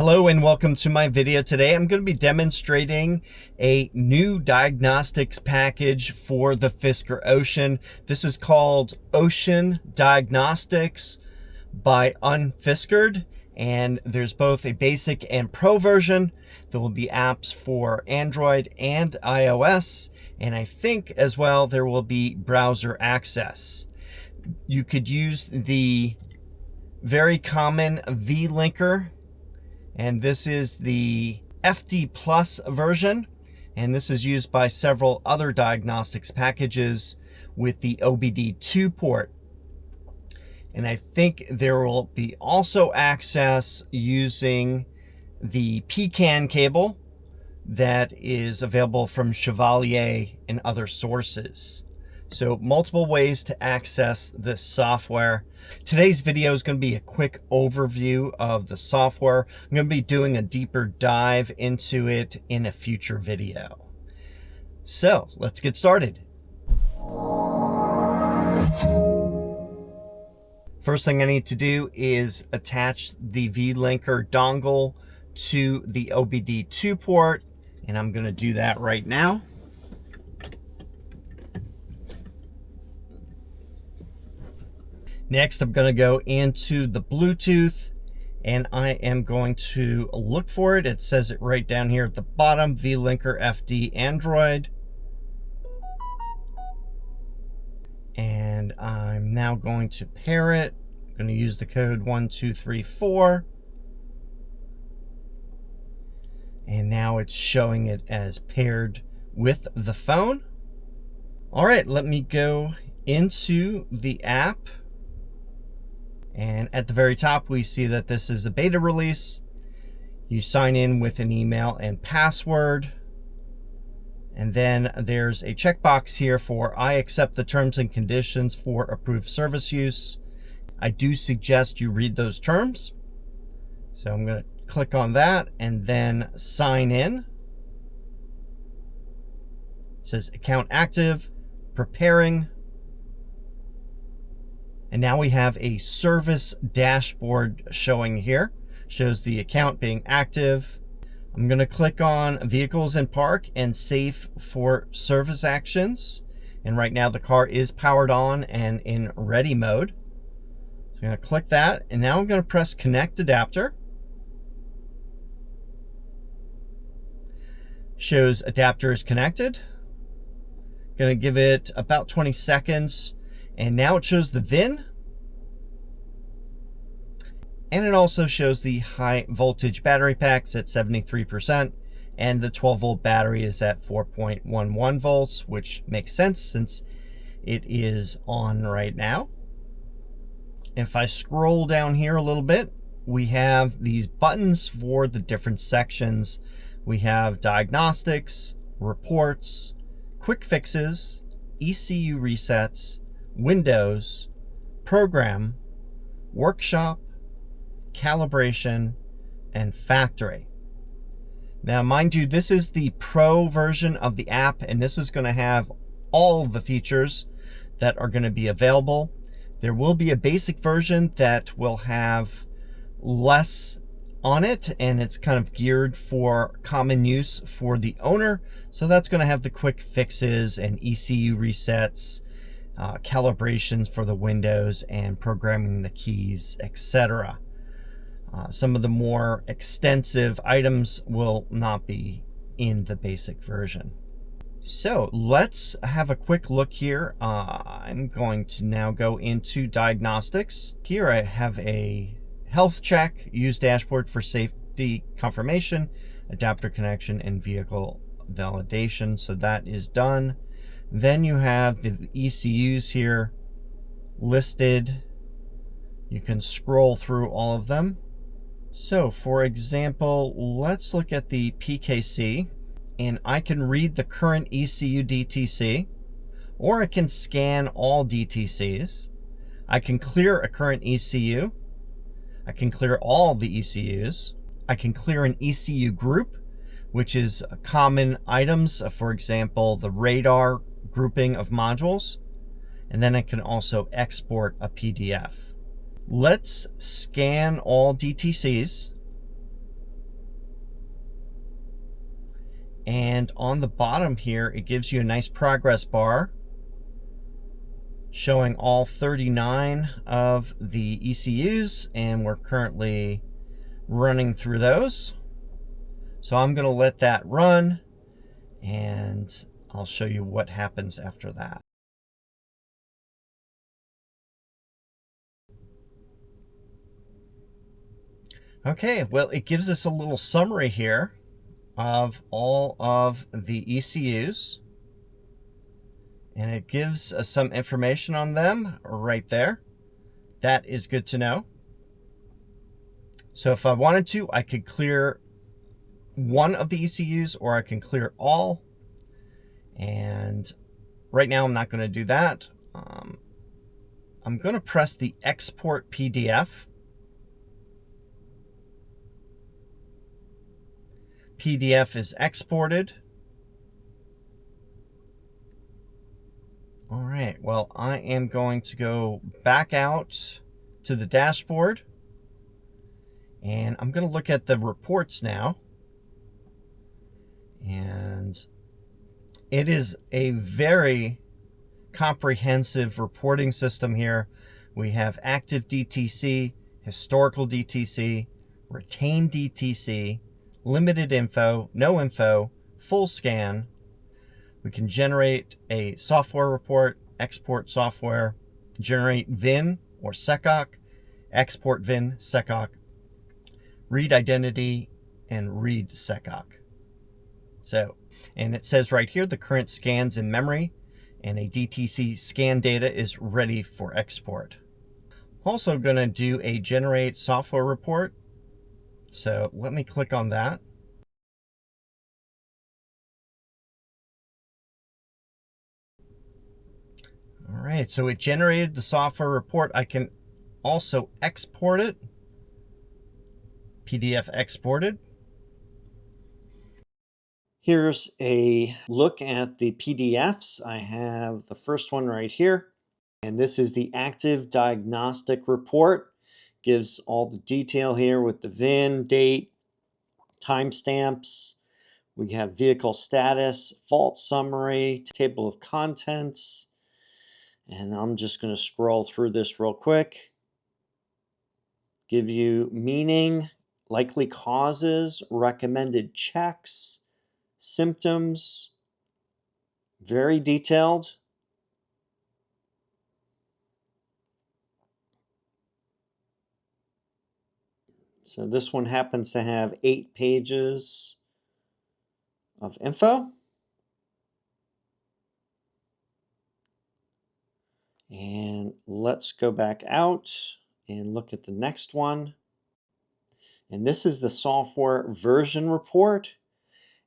Hello and welcome to my video. Today I'm going to be demonstrating a new diagnostics package for the Fisker Ocean. This is called Ocean Diagnostics by Unfiskered, and there's both a basic and pro version. There will be apps for Android and iOS, and I think as well there will be browser access. You could use the very common Vlinker, and this is the FD Plus version, and this is used by several other diagnostics packages with the OBD2 port. And I think there will be also access using the PCAN cable that is available from Chevalier and other sources. So multiple ways to access this software. Today's video is going to be a quick overview of the software. I'm going to be doing a deeper dive into it in a future video. So let's get started. First thing I need to do is attach the Vlinker dongle to the OBD2 port, and I'm going to do that right now. Next, I'm going to go into the Bluetooth, and I am going to look for it. It says it right down here at the bottom, Vlinker FD Android. And I'm now going to pair it. I'm going to use the code 1234. And now it's showing it as paired with the phone. All right, let me go into the app. And at the very top, we see that this is a beta release. You sign in with an email and password. And then there's a checkbox here for I accept the terms and conditions for approved service use. I do suggest you read those terms. So I'm going to click on that and then sign in. It says account active, preparing. And now we have a service dashboard showing here. Shows the account being active. I'm going to click on vehicles in park and save for service actions. And right now the car is powered on and in ready mode. So I'm going to click that, and now I'm going to press connect adapter. Shows adapter is connected. Going to give it about 20 seconds. And now it shows the VIN. And it also shows the high voltage battery packs at 73%. And the 12 volt battery is at 4.11 volts, which makes sense since it is on right now. If I scroll down here a little bit, we have these buttons for the different sections. We have diagnostics, reports, quick fixes, ECU resets, Windows, program, workshop, calibration, and factory. Now, mind you, this is the pro version of the app, and this is going to have all the features that are going to be available. There will be a basic version that will have less on it, and it's kind of geared for common use for the owner. So that's going to have the quick fixes and ECU resets, calibrations for the windows, and programming the keys, etc. Some of the more extensive items will not be in the basic version. So let's have a quick look here. I'm going to now go into diagnostics. Here I have a health check, use dashboard for safety confirmation, adapter connection, and vehicle validation. So that is done. Then you have the ECUs here listed. You can scroll through all of them. So for example, let's look at the PKC, and I can read the current ECU DTC, or I can scan all DTCs. I can clear a current ECU. I can clear all the ECUs. I can clear an ECU group, which is common items, for example, the radar grouping of modules. And then I can also export a PDF. Let's scan all DTCs. And on the bottom here, it gives you a nice progress bar showing all 39 of the ECUs, and we're currently running through those. So I'm going to let that run, and I'll show you what happens after that. Okay, well, it gives us a little summary here of all of the ECUs, and it gives us some information on them right there. That is good to know. So if I wanted to, I could clear one of the ECUs, or I can clear all. And right now I'm not going to do that. I'm going to press the export PDF. PDF is exported. All right, well, I am going to go back out to the dashboard, and I'm going to look at the reports now. And it is a very comprehensive reporting system here. We have active DTC, historical DTC, retained DTC, limited info, no info, full scan. We can generate a software report, export software, generate VIN or SECOC, export VIN, SECOC, read identity, and read SECOC. So, and it says right here, the current scans in memory and a DTC scan data is ready for export. Also going to do a generate software report. So let me click on that. All right, so it generated the software report. I can also export it. PDF exported. Here's a look at the PDFs. I have the first one right here, and this is the active diagnostic report. Gives all the detail here with the VIN, date, timestamps. We have vehicle status, fault summary, table of contents, and I'm just going to scroll through this real quick. Give you meaning, likely causes, recommended checks, symptoms, very detailed. So this one happens to have 8 pages of info. And let's go back out and look at the next one. And this is the software version report.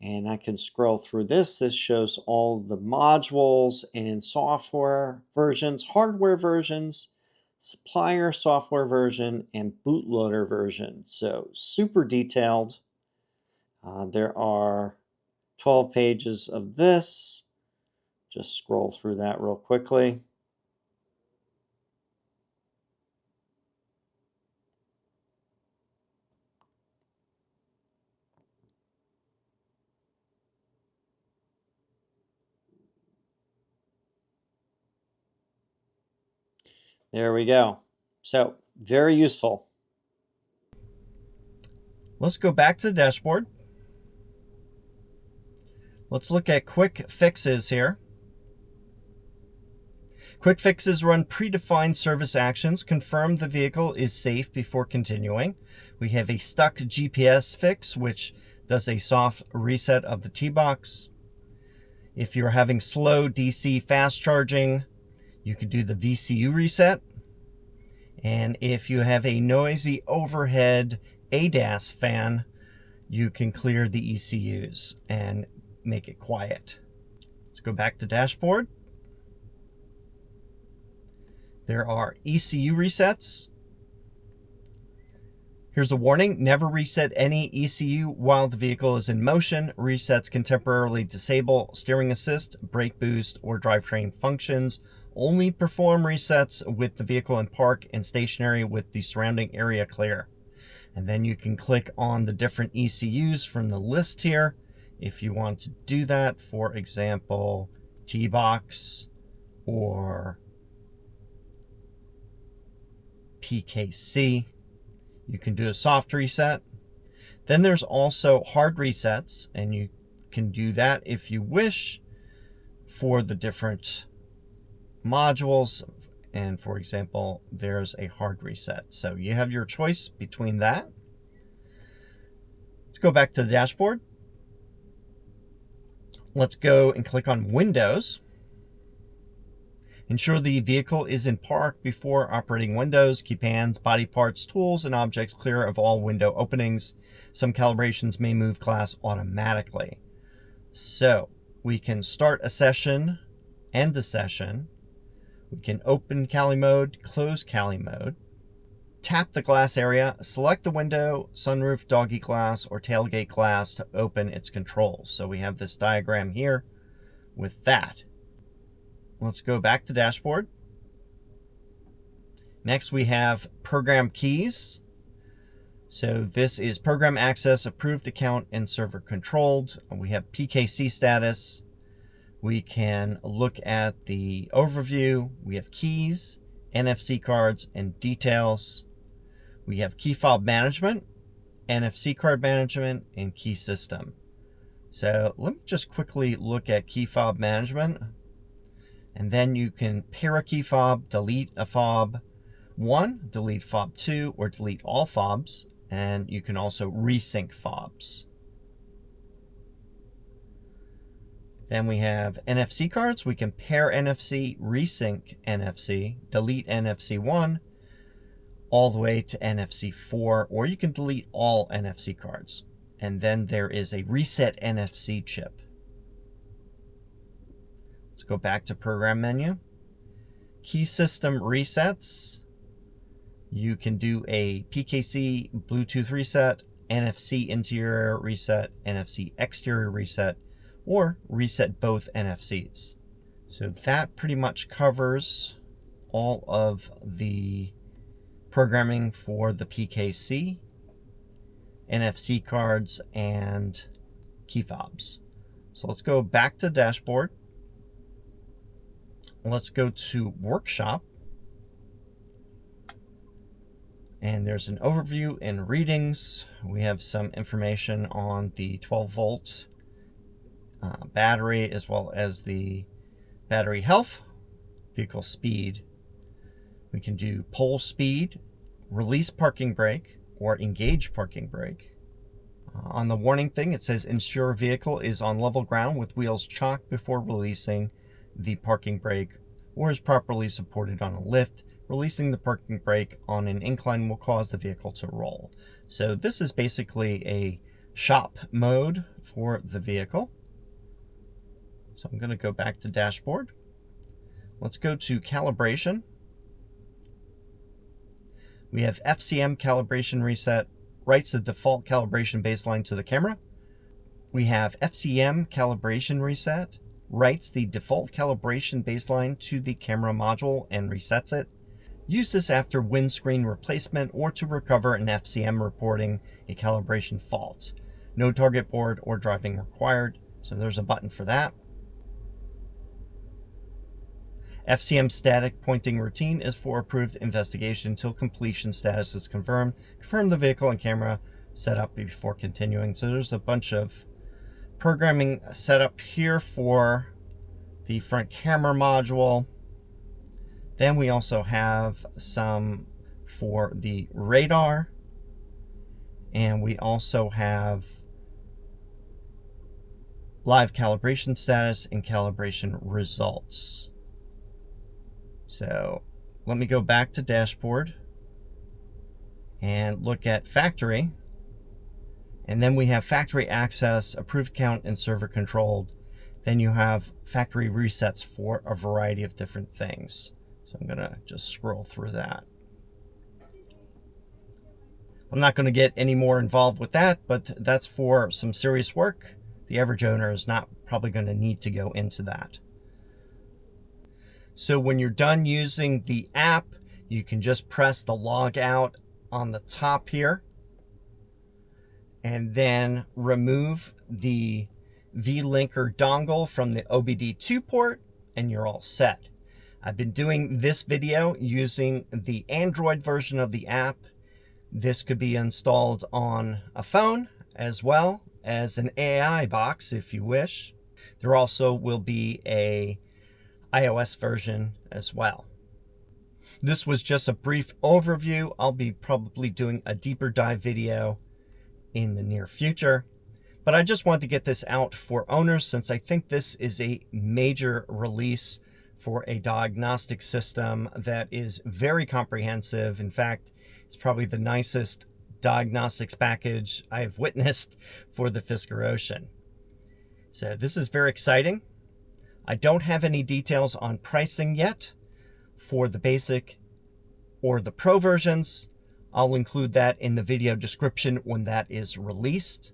And I can scroll through this. This shows all the modules and software versions, hardware versions, supplier software version, and bootloader version. So super detailed. There are 12 pages of this. Just scroll through that real quickly. There we go. So very useful. Let's go back to the dashboard. Let's look at quick fixes here. Quick fixes run predefined service actions, confirm the vehicle is safe before continuing. We have a stuck GPS fix, which does a soft reset of the T-box. If you're having slow DC fast charging, you could do the VCU reset. And if you have a noisy overhead ADAS fan, you can clear the ECUs and make it quiet. Let's go back to dashboard. There are ECU resets. Here's a warning: never reset any ECU while the vehicle is in motion. Resets can temporarily disable steering assist, brake boost, or drivetrain functions. Only perform resets with the vehicle in park and stationary with the surrounding area clear. And then you can click on the different ECUs from the list here if you want to do that, for example, T-Box or PKC. You can do a soft reset. Then there's also hard resets, and you can do that if you wish for the different modules. And for example, there's a hard reset. So you have your choice between that. Let's go back to the dashboard. Let's go and click on Windows. Ensure the vehicle is in park before operating windows. Keep hands, body parts, tools, and objects clear of all window openings. Some calibrations may move glass automatically. So we can start a session, end the session. We can open Cali mode, close Cali mode. Tap the glass area, select the window, sunroof, doggy glass, or tailgate glass to open its controls. So we have this diagram here with that. Let's go back to dashboard. Next we have program keys. So this is program access, approved account, and server controlled. We have PKC status. We can look at the overview. We have keys, NFC cards, and details. We have key fob management, NFC card management, and key system. So let me just quickly look at key fob management. And then you can pair a key fob, delete a fob 1, delete fob 2, or delete all fobs. And you can also resync fobs. Then we have NFC cards. We can pair NFC, resync NFC, delete NFC 1, all the way to NFC 4, or you can delete all NFC cards. And then there is a reset NFC chip. Let's go back to program menu. Key system resets. You can do a PKC Bluetooth reset, NFC interior reset, NFC exterior reset, or reset both NFCs. So that pretty much covers all of the programming for the PKC, NFC cards, and key fobs. So let's go back to dashboard. Let's go to workshop. And there's an overview and readings. We have some information on the 12-volt battery, as well as the battery health, vehicle speed. We can do pole speed, release parking brake, or engage parking brake. On the warning thing, it says ensure vehicle is on level ground with wheels chocked before releasing the parking brake, or is properly supported on a lift. Releasing the parking brake on an incline will cause the vehicle to roll. So this is basically a shop mode for the vehicle. So I'm going to go back to dashboard. Let's go to calibration. We have FCM calibration reset, writes the default calibration baseline to the camera. We have FCM calibration reset, writes the default calibration baseline to the camera module and resets it. Use this after windscreen replacement or to recover an FCM reporting a calibration fault. No target board or driving required, so there's a button for that. FCM static pointing routine is for approved investigation until completion status is confirmed. Confirm the vehicle and camera setup before continuing. So there's a bunch of programming setup here for the front camera module. Then we also have some for the radar, and we also have live calibration status and calibration results. So let me go back to dashboard and look at factory. And then we have factory access, approved count, and server controlled. Then you have factory resets for a variety of different things. So I'm gonna just scroll through that. I'm not gonna get any more involved with that, but that's for some serious work. The average owner is not probably gonna need to go into that. So when you're done using the app, you can just press the log out on the top here and then remove the Vlinker dongle from the OBD2 port, and you're all set. I've been doing this video using the Android version of the app. This could be installed on a phone as well as an AI box if you wish. There also will be a iOS version as well. This was just a brief overview. I'll be probably doing a deeper dive video in the near future, but I just wanted to get this out for owners since I think this is a major release for a diagnostic system that is very comprehensive. In fact, it's probably the nicest diagnostics package I've witnessed for the Fisker Ocean. So this is very exciting. I don't have any details on pricing yet for the basic or the pro versions. I'll include that in the video description when that is released,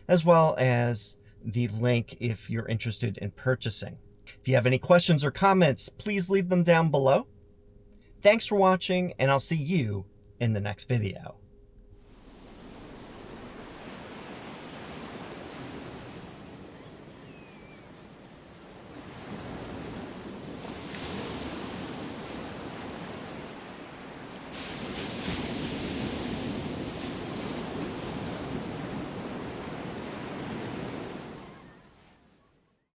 as well as the link if you're interested in purchasing. If you have any questions or comments, please leave them down below. Thanks for watching, and I'll see you in the next video.